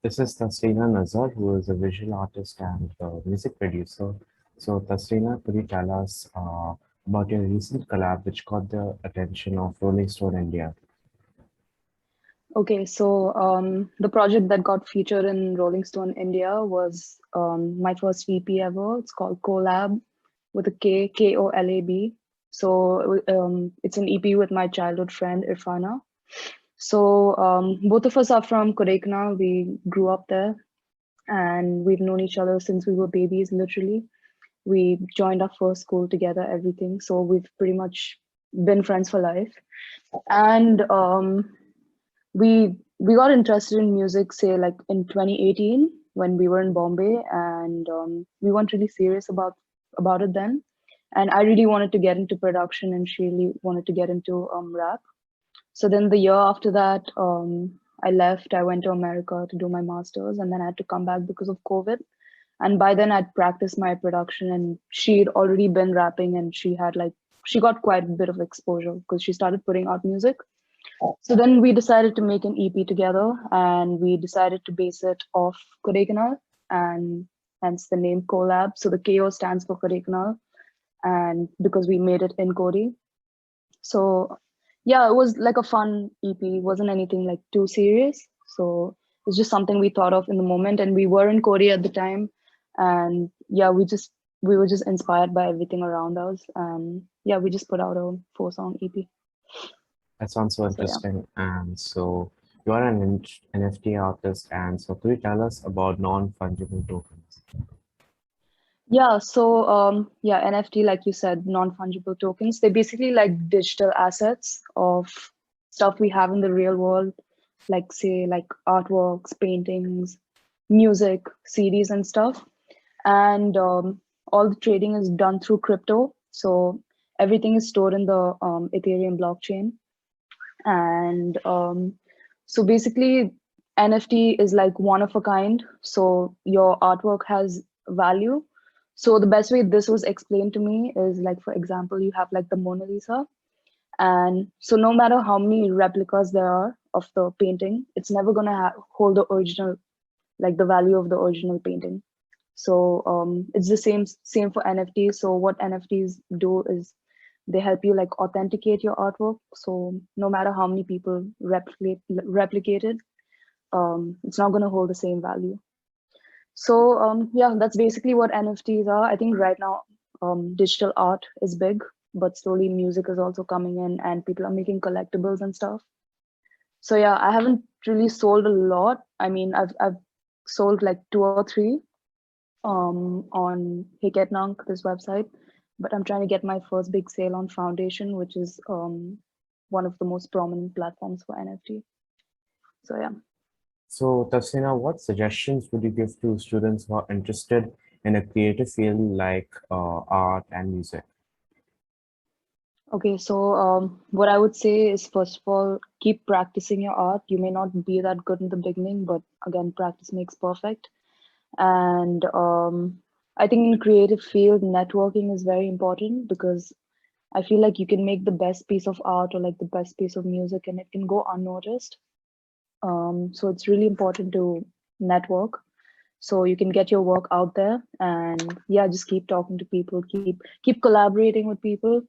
This is Taslina Nazar, who is a visual artist and music producer. So, Taslina, could you tell us about your recent collab which caught the attention of Rolling Stone India? Okay, so the project that got featured in Rolling Stone India was my first EP ever. It's called Collab with a K, Kolab. So it's an EP with my childhood friend Irfana. So both of us are from Kodaikanal. We grew up there and we've known each other since we were babies, literally. We joined our first school together, everything. So we've pretty much been friends for life. And we got interested in music, say like in 2018 when we were in Bombay, and we weren't really serious about it then. And I really wanted to get into production, and she really wanted to get into rap. So then the year after that, I left. I went to America to do my masters, and then I had to come back because of COVID. And by then, I'd practiced my production, and she'd already been rapping, and she got quite a bit of exposure because she started putting out music. So then we decided to make an EP together, and we decided to base it off Kodaikanal, and hence the name Collab. So the KO stands for Kodaikanal, and because we made it in Kodi. So yeah, it was like a fun EP. It wasn't anything like too serious. So it's just something we thought of in the moment, and we were in Kodi at the time, and yeah, we were just inspired by everything around us, and yeah, we just put out a 4-song EP. That sounds so So yeah. interesting. And so, you are an NFT artist, and so could you tell us about non-fungible tokens? Yeah, so yeah, NFT, like you said, non-fungible tokens, they're basically like digital assets of stuff we have in the real world, like say like artworks, paintings, music, CDs and stuff. And all the trading is done through crypto. So everything is stored in the Ethereum blockchain. And so basically, NFT is like one of a kind. So your artwork has value. So the best way this was explained to me is like, for example, you have like the Mona Lisa. And so no matter how many replicas there are of the painting, it's never going to hold the original, like the value of the original painting. So it's the same for NFTs. So what NFTs do is they help you like authenticate your artwork. So no matter how many people replicate it, it's not going to hold the same value. So yeah, that's basically what NFTs are. I think right now digital art is big, but slowly music is also coming in, and people are making collectibles and stuff. So yeah, I haven't really sold a lot. I mean, I've sold like 2 or 3 on Hiketnank, this website, but I'm trying to get my first big sale on Foundation, which is one of the most prominent platforms for NFT. So yeah. So, Tafsina, what suggestions would you give to students who are interested in a creative field like art and music? Okay, so what I would say is, first of all, keep practicing your art. You may not be that good in the beginning, but again, practice makes perfect. And I think in creative field, networking is very important because I feel like you can make the best piece of art or like the best piece of music and it can go unnoticed. So it's really important to network so you can get your work out there, and yeah, just keep talking to people, keep collaborating with people.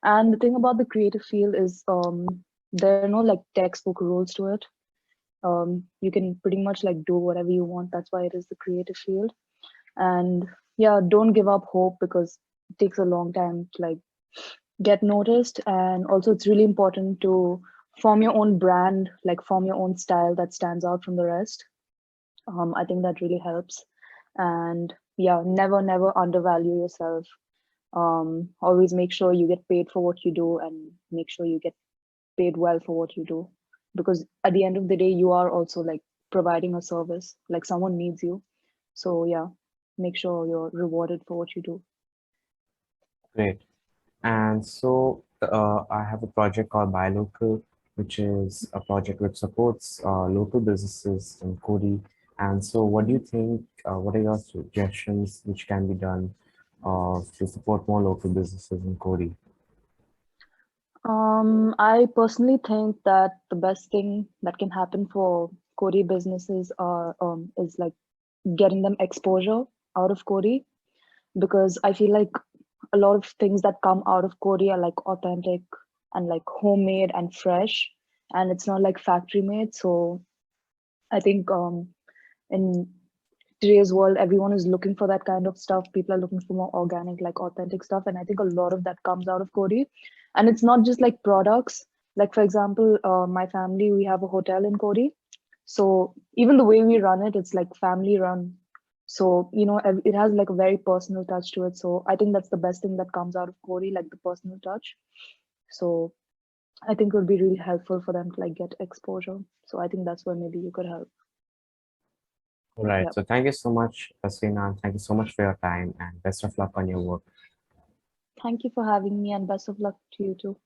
And the thing about the creative field is there are no like textbook rules to it. You can pretty much like do whatever you want. That's why it is the creative field. And yeah, don't give up hope because it takes a long time to like get noticed. And also it's really important to form your own brand, like form your own style that stands out from the rest. I think that really helps. And yeah, never undervalue yourself. Always make sure you get paid for what you do, and make sure you get paid well for what you do, because at the end of the day you are also like providing a service, like someone needs you. So yeah, make sure you're rewarded for what you do. Great. And so I have a project called Buy Local, which is a project which supports local businesses in Kodi. And so what do you think, what are your suggestions which can be done to support more local businesses in Kodi? I personally think that the best thing that can happen for Kori businesses are is like getting them exposure out of Kori, because I feel like a lot of things that come out of Kori are like authentic and like homemade and fresh, and it's not like factory made. So I think in today's world, everyone is looking for that kind of stuff. People are looking for more organic, like authentic stuff, and I think a lot of that comes out of Kori. And it's not just like products. Like for example, my family, we have a hotel in Kori, so even the way we run it, it's like family run. So it has like a very personal touch to it. So I think that's the best thing that comes out of Kori, like the personal touch. So I think it would be really helpful for them to like get exposure. So I think that's where maybe you could help. All right. Yeah. So thank you so much, Taslina. Thank you so much for your time and best of luck on your work. Thank you for having me, and best of luck to you too.